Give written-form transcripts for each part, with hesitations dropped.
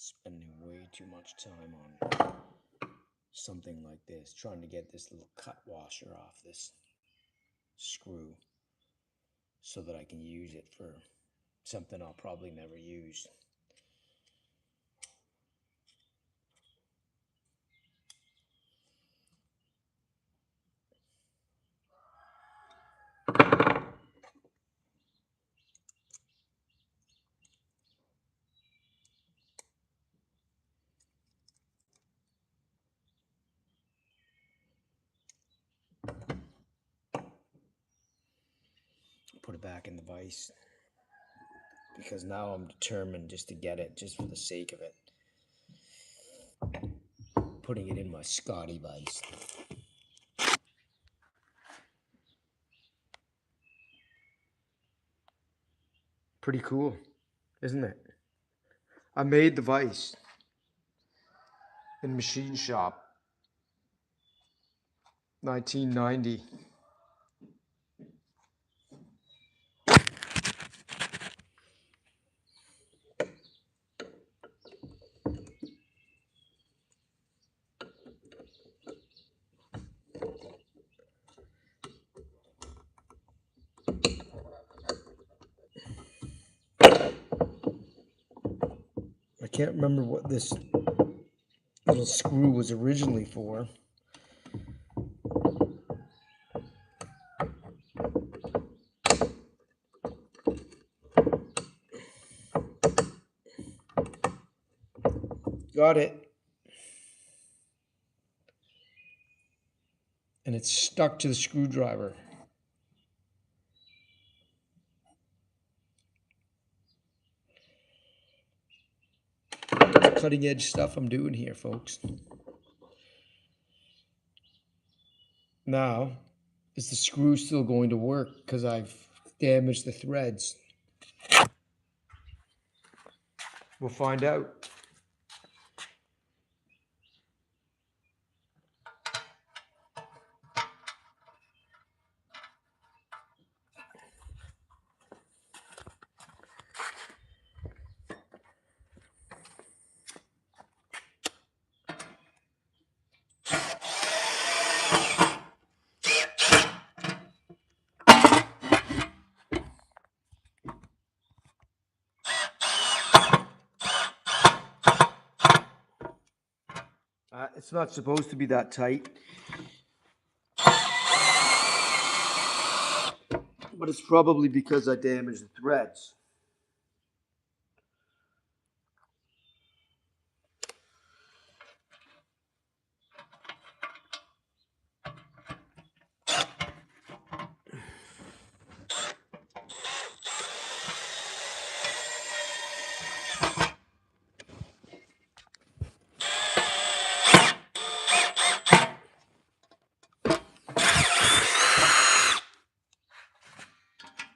spending way too much time on something like this, trying to get this little cut washer off this screw so that I can use it for something I'll probably never use. Put it back in the vise because now I'm determined just to get it, just for the sake of it. Putting it in my Scotty vise. Pretty cool, isn't it? I made the vise in machine shop, 1990. I can't remember what this little screw was originally for. Got it. And it's stuck to the screwdriver. Cutting edge stuff I'm doing here, folks. Now, is the screw still going to work because I've damaged the threads? We'll find out. It's not supposed to be that tight. But it's probably because I damaged the threads.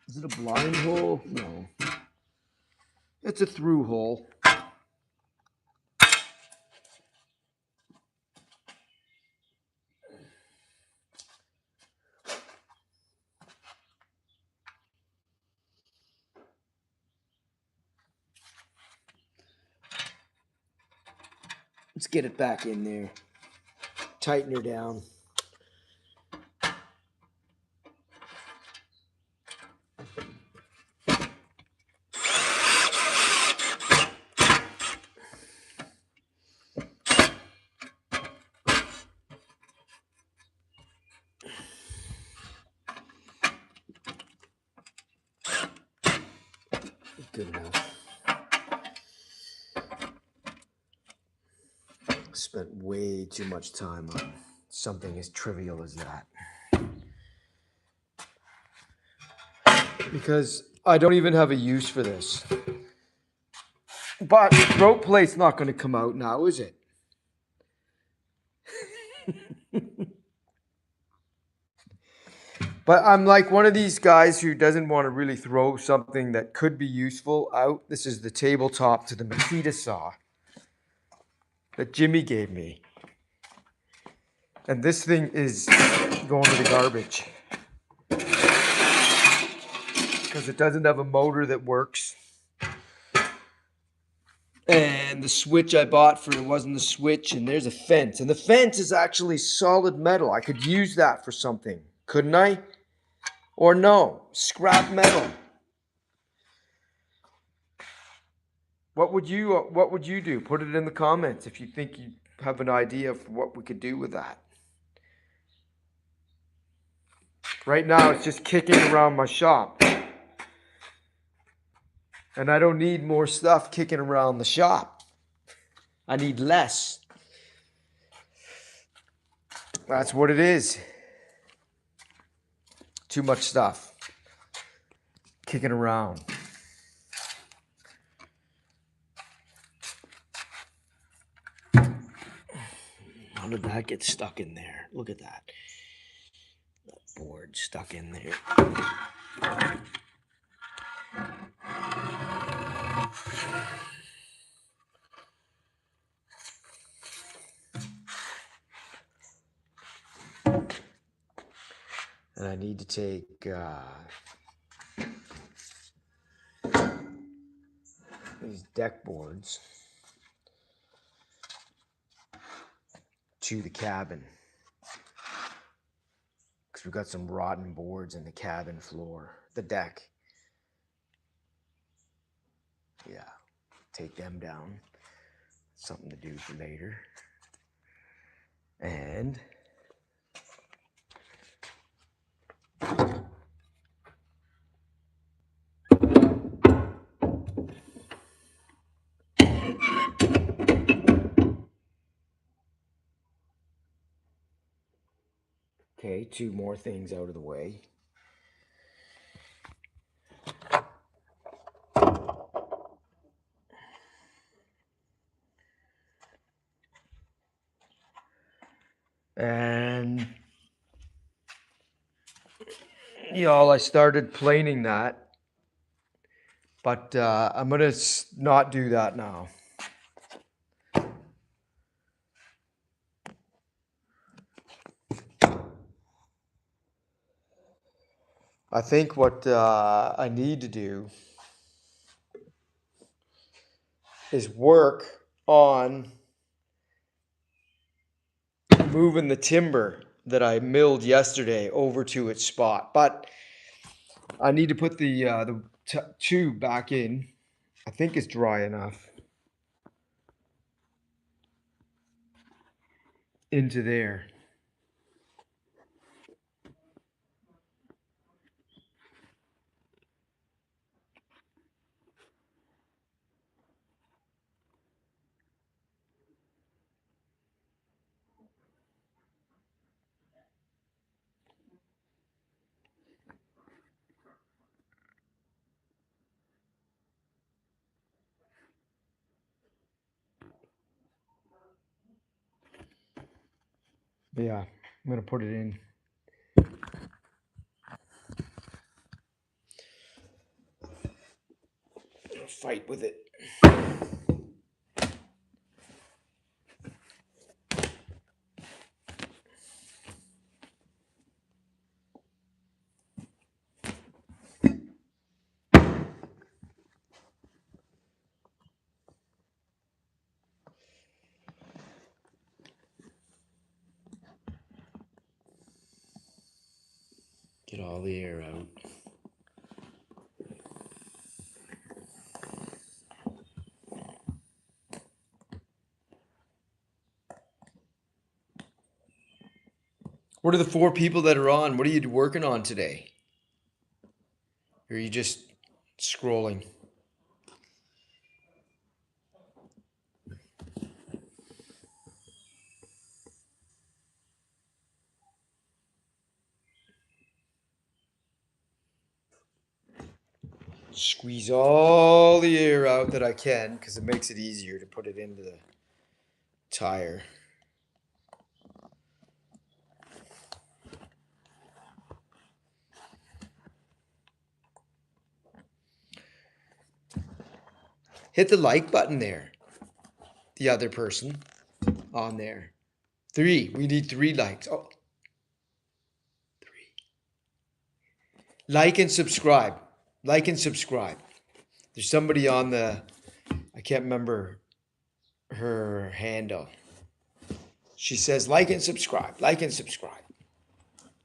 Is it a blind hole? No. It's a through hole. Let's get it back in there. Tighten her down. Good enough. Spent way too much time on something as trivial as that. Because I don't even have a use for this. But the throat plate's not going to come out now, is it? But I'm like one of these guys who doesn't want to really throw something that could be useful out. This is the tabletop to the Makita saw that Jimmy gave me. And this thing is going to the garbage. Because it doesn't have a motor that works. And And the switch I bought for it wasn't the switch, and there's a fence. And the fence is actually solid metal. I could use that for something, couldn't I? Or no, scrap metal. What would you do? Put it in the comments if you think you have an idea of what we could do with that. Right now it's just kicking around my shop. And I don't need more stuff kicking around the shop. I need less. That's what it is. Too much stuff kicking around. How did that get stuck in there? Look at that. That board stuck in there. And I need to take these deck boards to the cabin, because we've got some rotten boards in the cabin floor, the deck. Yeah, take them down. Something to do for later. And okay, 2 more things out of the way. And y'all, I started planing that, but I'm gonna not do that now. I think what I need to do is work on moving the timber that I milled yesterday over to its spot. But I need to put the tube back in. I think it's dry enough into there. Yeah, I'm gonna put it in. Fight with it. Get all the air out. What are the 4 people that are on? What are you working on today? Or are you just scrolling? Squeeze all the air out that I can, because it makes it easier to put it into the tire. Hit the like button there. The other person on there. 3. We need 3 likes. Oh. 3. Like and subscribe. Like and subscribe. There's somebody on the, I can't remember her handle. She says, like and subscribe, like and subscribe,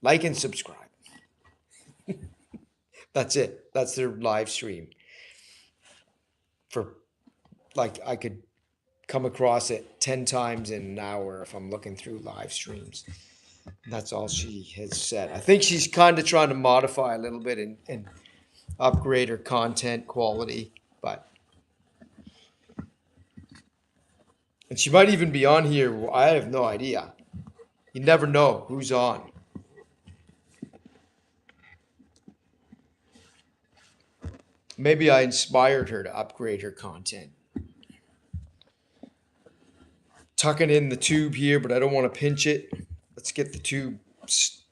like and subscribe. That's it. That's their live stream. For like, I could come across it 10 times in an hour if I'm looking through live streams. That's all she has said. I think she's kind of trying to modify a little bit and upgrade her content quality, but and she might even be on here. I have no idea. You never know who's on. Maybe I inspired her to upgrade her content. Tucking in the tube here, but I don't want to pinch it. Let's get the tube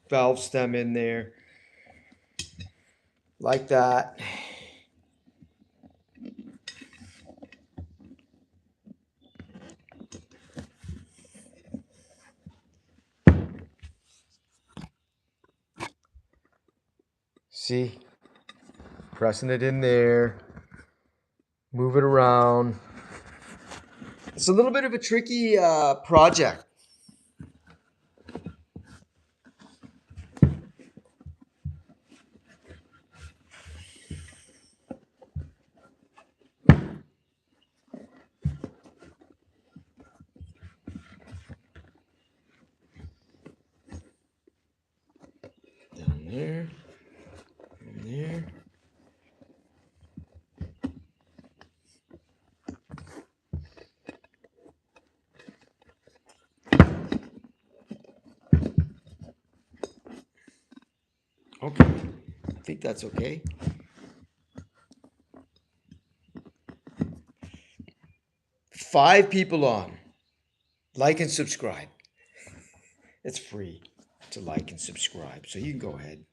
valve stem in there. Like that. See? Pressing it in there. Move it around. It's a little bit of a tricky project. Down there. And there. Okay. I think that's okay. Five people on. Like and subscribe. It's free to like and subscribe, so you can go ahead.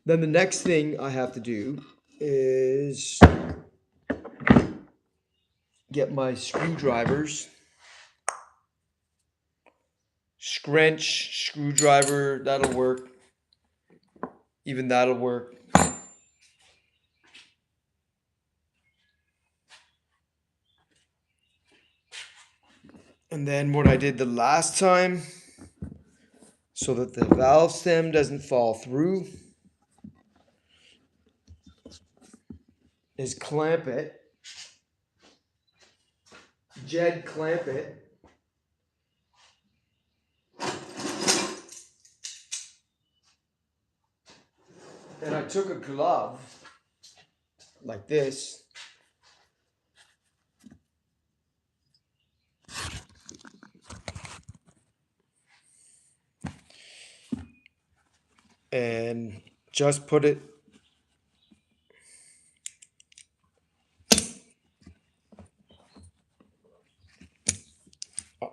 Then the next thing I have to do is get my screwdrivers. Scrench, screwdriver, that'll work. Even that'll work. And then what I did the last time, so that the valve stem doesn't fall through, is clamp it. Jed clamp it. And I took a glove like this. And just put it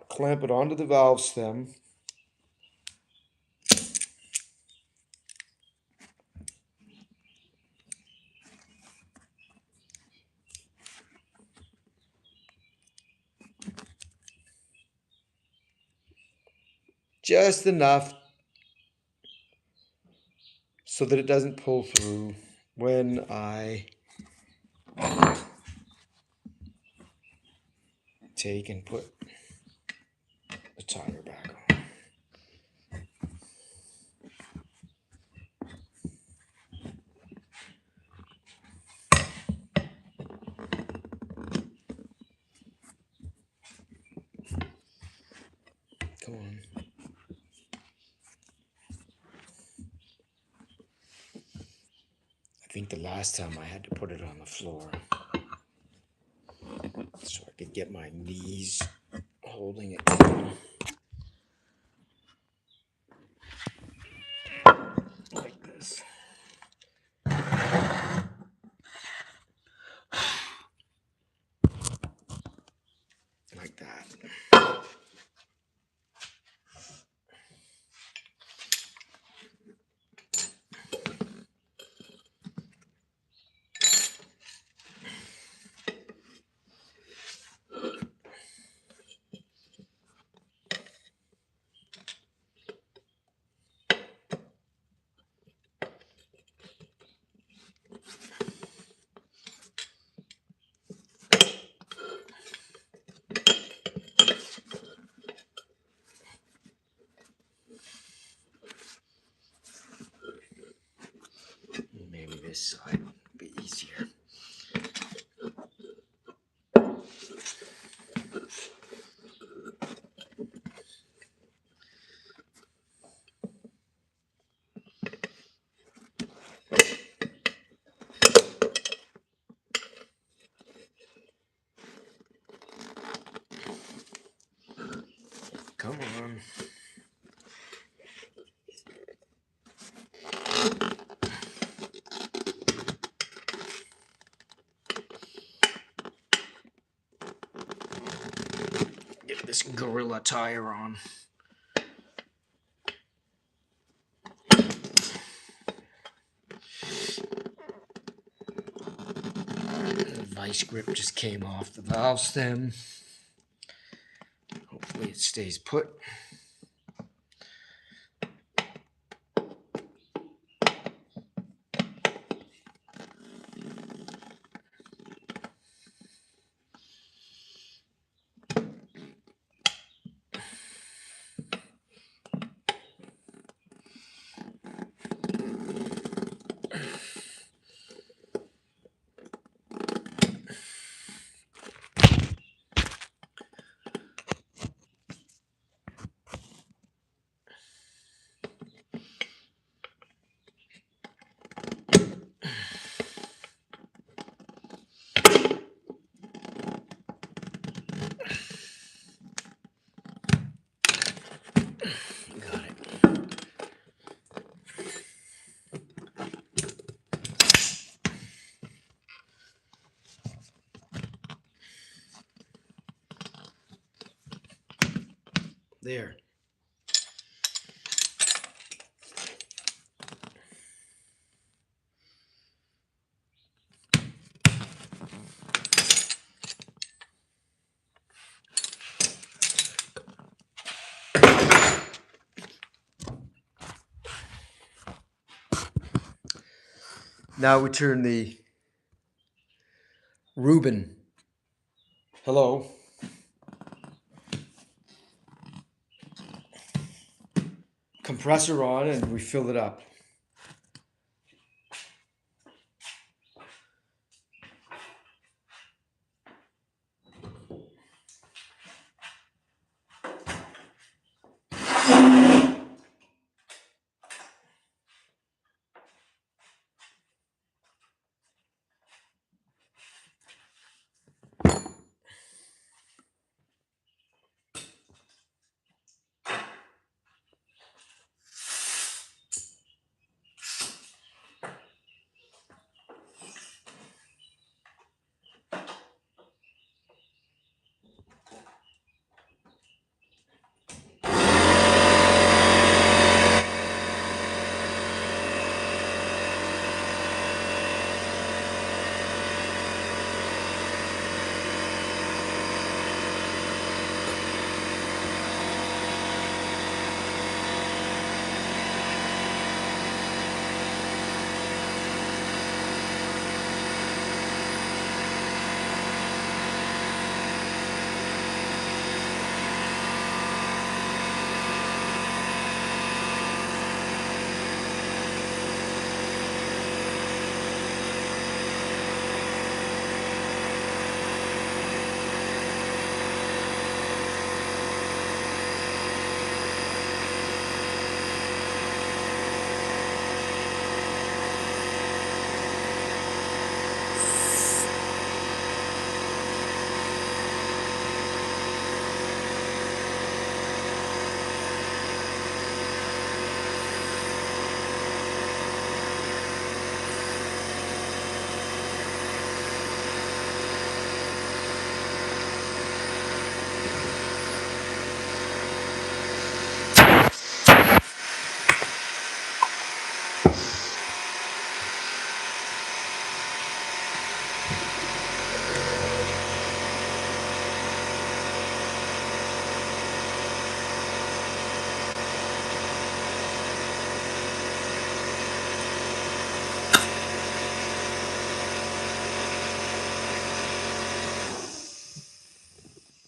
clamp it onto the valve stem. Just enough so that it doesn't pull through when I take and put the tire back on. Come on. I think the last time I had to put it on the floor so I could get my knees holding it down. Like this. Like that. this side, a bit easier. Come on. Get this Gorilla tire on. The vice grip just came off the valve stem. Hopefully it stays put. Got it. There. Now we turn the Rubin, hello, compressor on, and we fill it up.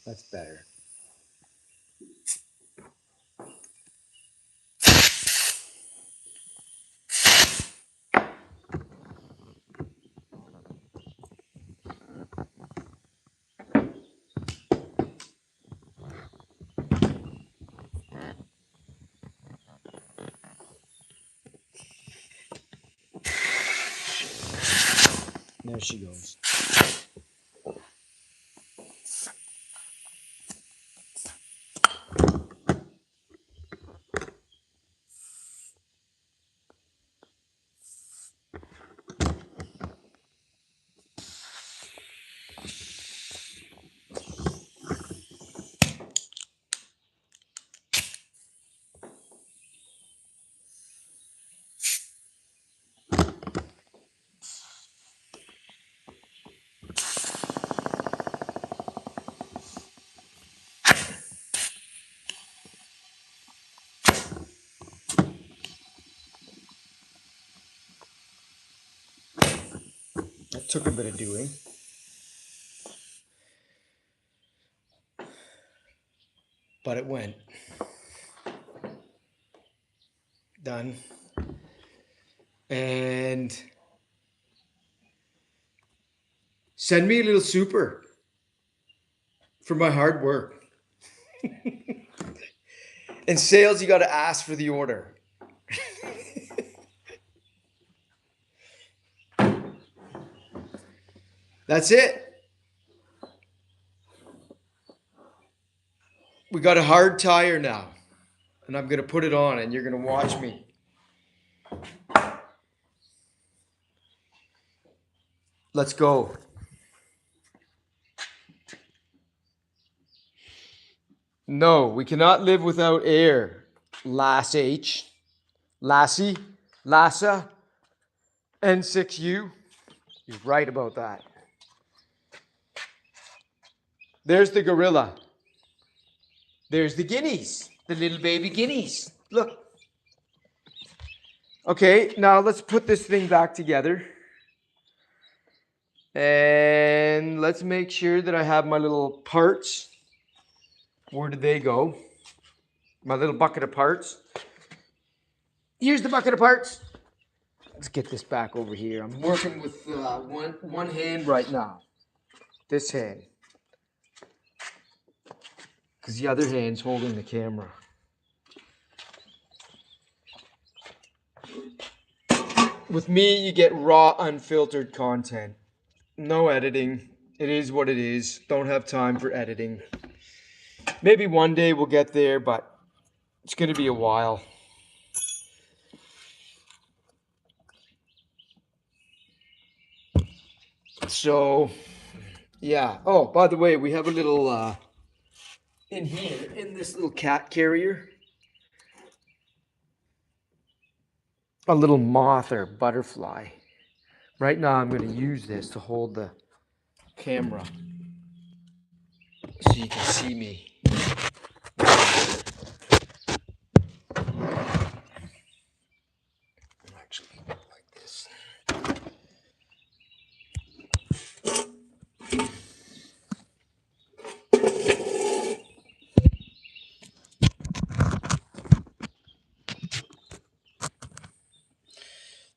That's better. There she goes. That took a bit of doing. But it went. Done. And send me a little super for my hard work. In sales, you got to ask for the order. That's it. We got a hard tire now. And I'm going to put it on and you're going to watch me. Let's go. No, we cannot live without air. Lass H. Lassie. Lassa. N6U. You're right about that. There's the gorilla. There's the guineas. The little baby guineas. Look. Okay, now let's put this thing back together. And let's make sure that I have my little parts. Where did they go? My little bucket of parts. Here's the bucket of parts. Let's get this back over here. I'm working with one hand right now. This hand. Because the other hand's holding the camera. With me, you get raw, unfiltered content. No editing. It is what it is. Don't have time for editing. Maybe one day we'll get there, but it's going to be a while. So, yeah. Oh, by the way, we have a little, in here, in this little cat carrier, a little moth or butterfly. Right now, I'm going to use this to hold the camera so you can see me. Actually, like this.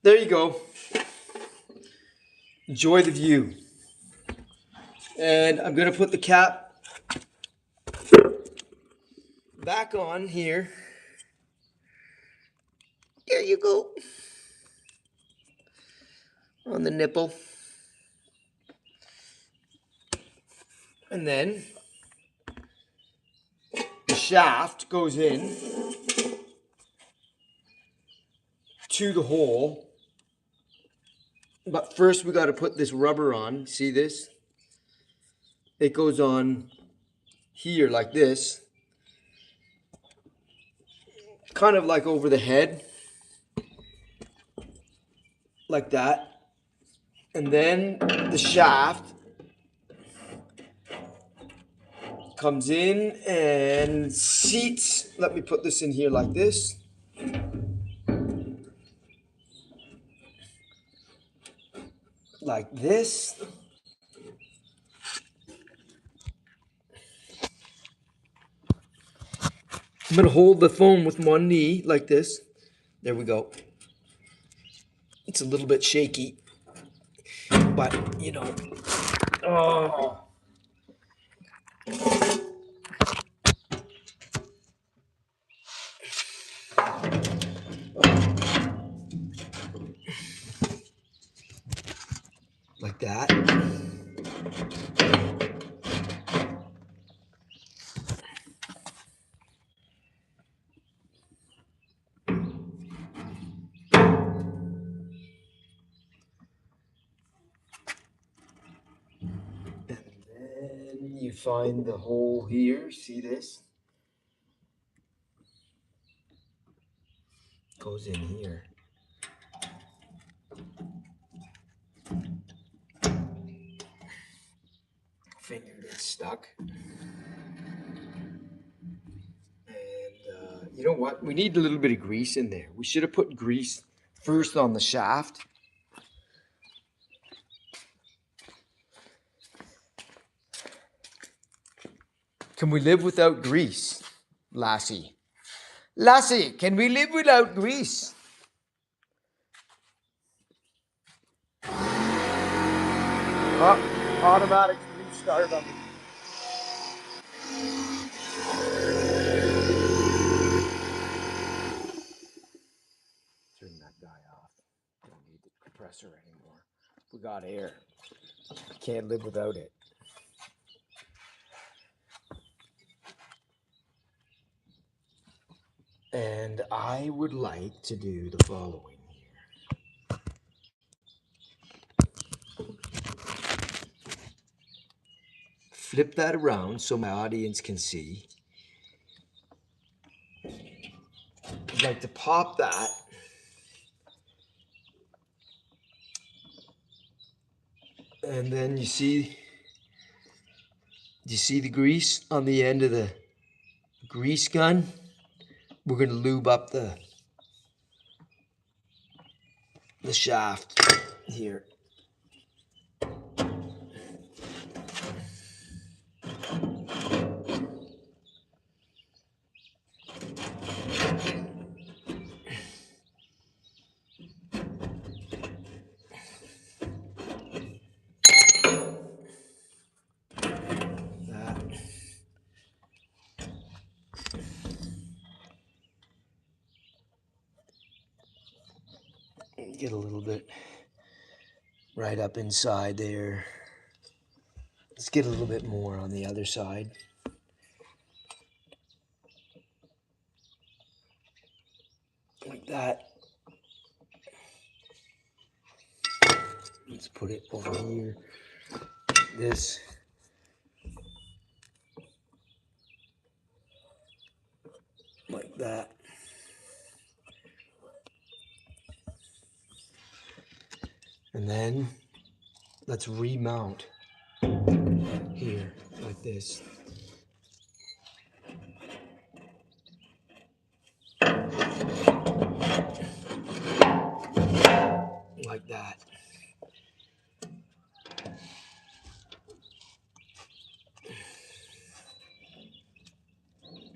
There you go. Enjoy the view. And I'm going to put the cap back on here. There you go. On the nipple. And then the shaft goes in to the hole. But first we got to put this rubber on. See this? It goes on here like this. Kind of like over the head. Like that. And then the shaft comes in and seats. Let me put this in here like this. Like this. I'm going to hold the phone with one knee like this. There we go. It's a little bit shaky. But, you know. Oh. Like that. And then you find the hole here. See this? Goes in here. Finger gets stuck. And you know what? We need a little bit of grease in there. We should have put grease first on the shaft. Can we live without grease, Lassie? Lassie, can we live without grease? Oh, automatic restart on me. Turn that guy off. Don't need the compressor anymore. We got air. Can't live without it. And I would like to do the following here. Flip that around so my audience can see. I'd like to pop that. And then you see the grease on the end of the grease gun? We're going to lube up the shaft here. Get a little bit right up inside there. Let's get a little bit more on the other side. Like that. Let's put it over here. This. Like that. And then let's remount here like this. Like that.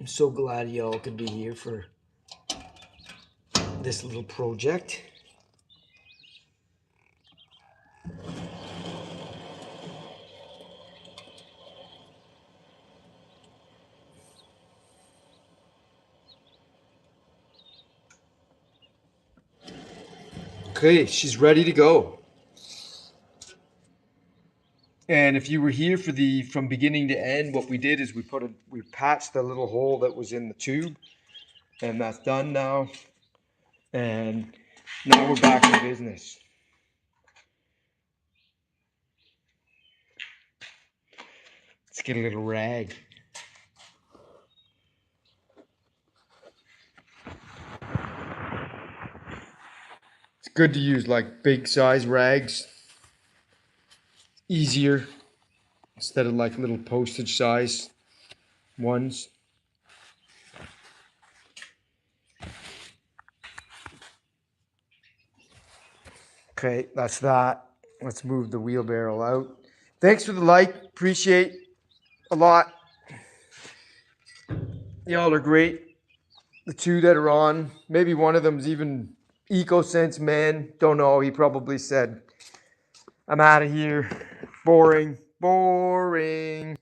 I'm so glad y'all could be here for this little project. Okay, she's ready to go. And if you were here for from beginning to end, what we did is we patched the little hole that was in the tube, and that's done now. And now we're back in business. Let's get a little rag. It's good to use like big size rags. Easier instead of like little postage size ones. Okay, that's that. Let's move the wheelbarrow out. Thanks for the like. Appreciate a lot. Y'all are great. The two that are on, maybe one of them's even EcoSense man. Don't know. He probably said, I'm out of here. Boring. Boring.